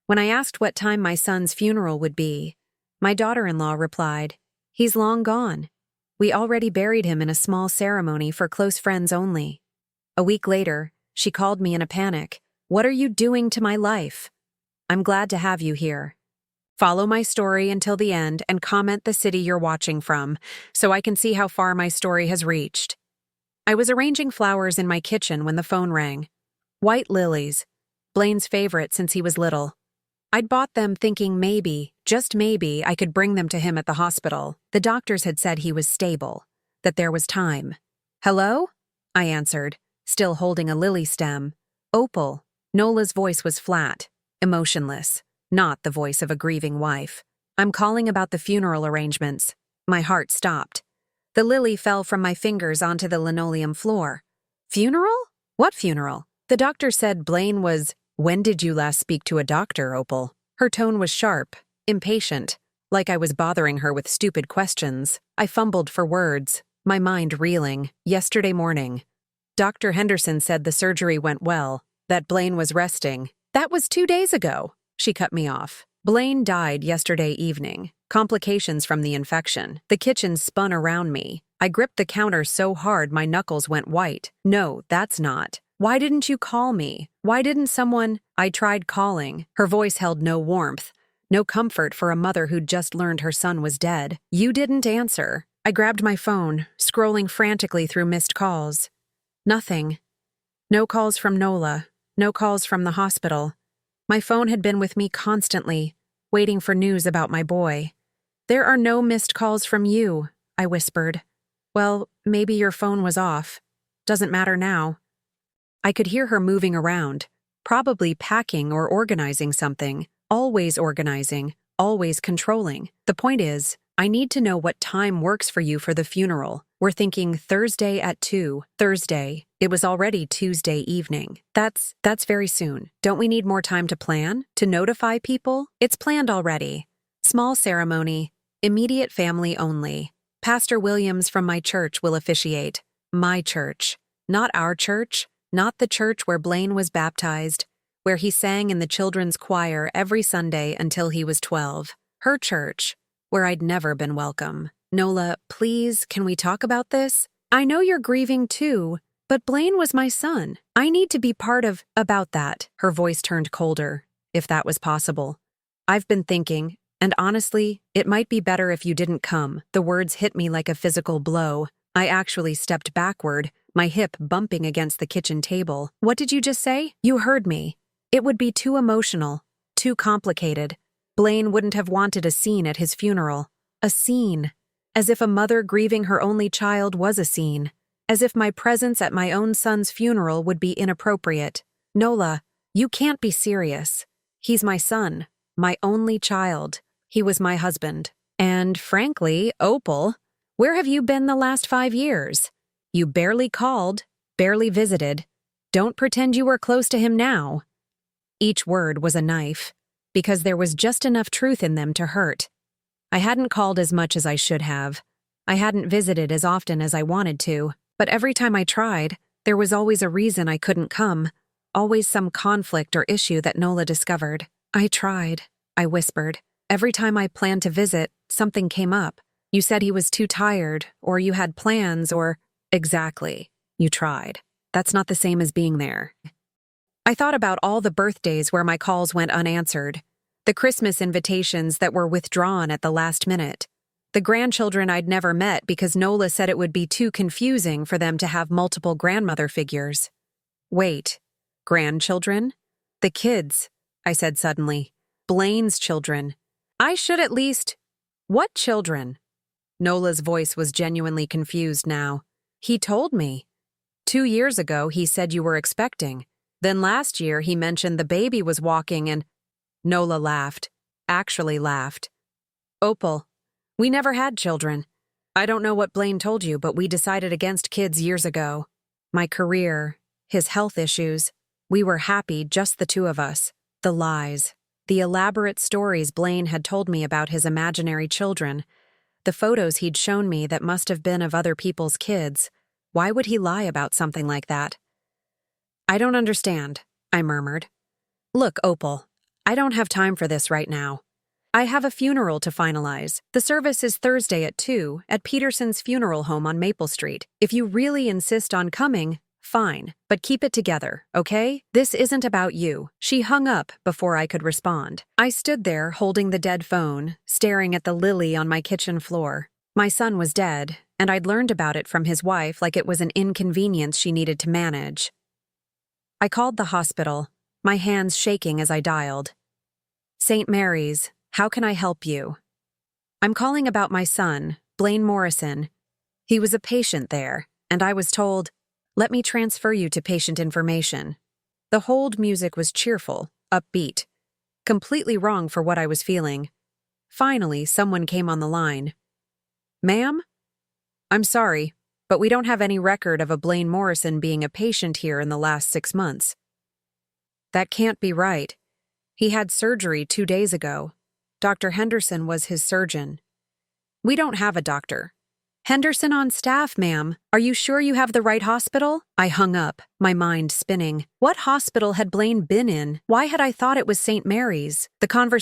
When I asked what time my son's funeral would be, my daughter-in-law replied, "He's long gone. We already buried him in a small ceremony for close friends only." A week later, she called me in a panic. "What are you doing to my life?" "I'm glad to have you here. Follow my story until the end and comment the city you're watching from, so I can see how far my story has reached." I was arranging flowers in my kitchen when the phone rang. White lilies, Blaine's favorite since he was little. I'd bought them thinking maybe, just maybe, I could bring them to him at the hospital. The doctors had said he was stable, that there was time. "Hello?" I answered, still holding a lily stem. "Opal." Nola's voice was flat, emotionless, not the voice of a grieving wife. "I'm calling about the funeral arrangements." My heart stopped. The lily fell from my fingers onto the linoleum floor. "Funeral? What funeral?" The doctor said Blaine was— "When did you last speak to a doctor, Opal?" Her tone was sharp, impatient, like I was bothering her with stupid questions. I fumbled for words, my mind reeling. "Yesterday morning. Dr. Henderson said the surgery went well, that Blaine was resting." "That was 2 days ago," she cut me off. "Blaine died yesterday evening. Complications from the infection." The kitchen spun around me. I gripped the counter so hard my knuckles went white. "No, that's not. Why didn't you call me? Why didn't someone—" I tried calling. Her voice held no warmth, no comfort for a mother who'd just learned her son was dead. "You didn't answer." I grabbed my phone, scrolling frantically through missed calls. Nothing. No calls from Nola, no calls from the hospital. My phone had been with me constantly, waiting for news about my boy. "There are no missed calls from you," I whispered. "Well, maybe your phone was off. Doesn't matter now." I could hear her moving around, probably packing or organizing something, always organizing, always controlling. "The point is, I need to know what time works for you for the funeral. We're thinking Thursday at 2. Thursday. It was already Tuesday evening. That's very soon. Don't we need more time to plan? To notify people?" "It's planned already. Small ceremony, immediate family only. Pastor Williams from my church will officiate." My church. Not our church. Not the church where Blaine was baptized, where he sang in the children's choir every Sunday until he was 12. Her church, where I'd never been welcome. "Nola, please, can we talk about this? I know you're grieving too, but Blaine was my son. I need to be part of— about that." Her voice turned colder, if that was possible. "I've been thinking, and honestly, it might be better if you didn't come." The words hit me like a physical blow. I actually stepped backward, my hip bumping against the kitchen table. "What did you just say?" "You heard me. It would be too emotional, too complicated. Blaine wouldn't have wanted a scene at his funeral. A scene. As if a mother grieving her only child was a scene. As if my presence at my own son's funeral would be inappropriate. Nola, you can't be serious. He's my son, my only child. He was my husband. And frankly, Opal, where have you been the last 5 years? You barely called, barely visited. Don't pretend you were close to him now." Each word was a knife, because there was just enough truth in them to hurt. I hadn't called as much as I should have. I hadn't visited as often as I wanted to, but every time I tried, there was always a reason I couldn't come, always some conflict or issue that Nola discovered. "I tried," I whispered. "Every time I planned to visit, something came up. You said he was too tired, or you had plans, or—" "Exactly. You tried. That's not the same as being there." I thought about all the birthdays where my calls went unanswered, the Christmas invitations that were withdrawn at the last minute, the grandchildren I'd never met because Nola said it would be too confusing for them to have multiple grandmother figures. "Wait, grandchildren? The kids," I said suddenly. "Blaine's children. I should at least—" "What children?" Nola's voice was genuinely confused now. "He told me. 2 years ago he said you were expecting. Then last year he mentioned the baby was walking and—" Nola laughed. Actually laughed. "Opal, we never had children. I don't know what Blaine told you, but we decided against kids years ago. My career, his health issues. We were happy, just the two of us. The lies. The elaborate stories Blaine had told me about his imaginary children. The photos he'd shown me that must have been of other people's kids. Why would he lie about something like that?" "I don't understand," I murmured. "Look, Opal, I don't have time for this right now. I have a funeral to finalize. The service is Thursday at 2 at Peterson's funeral home on Maple Street. If you really insist on coming, fine, but keep it together, okay? This isn't about you. She hung up before I could respond. I stood there holding the dead phone, staring at the lily on my kitchen floor. My son was dead, and I'd learned about it from his wife like it was an inconvenience she needed to manage. I called the hospital, my hands shaking as I dialed. St. Mary's, how can I help you? I'm calling about my son, Blaine Morrison. He was a patient there, and I was told, let me transfer you to patient information. The hold music was cheerful, upbeat, completely wrong for what I was feeling. Finally, someone came on the line. Ma'am? I'm sorry, but we don't have any record of a Blaine Morrison being a patient here in the last 6 months. That can't be right. He had surgery 2 days ago. Dr. Henderson was his surgeon. We don't have a doctor. Henderson on staff, ma'am. Are you sure you have the right hospital? I hung up, my mind spinning. What hospital had Blaine been in? Why had I thought it was St. Mary's? The conversation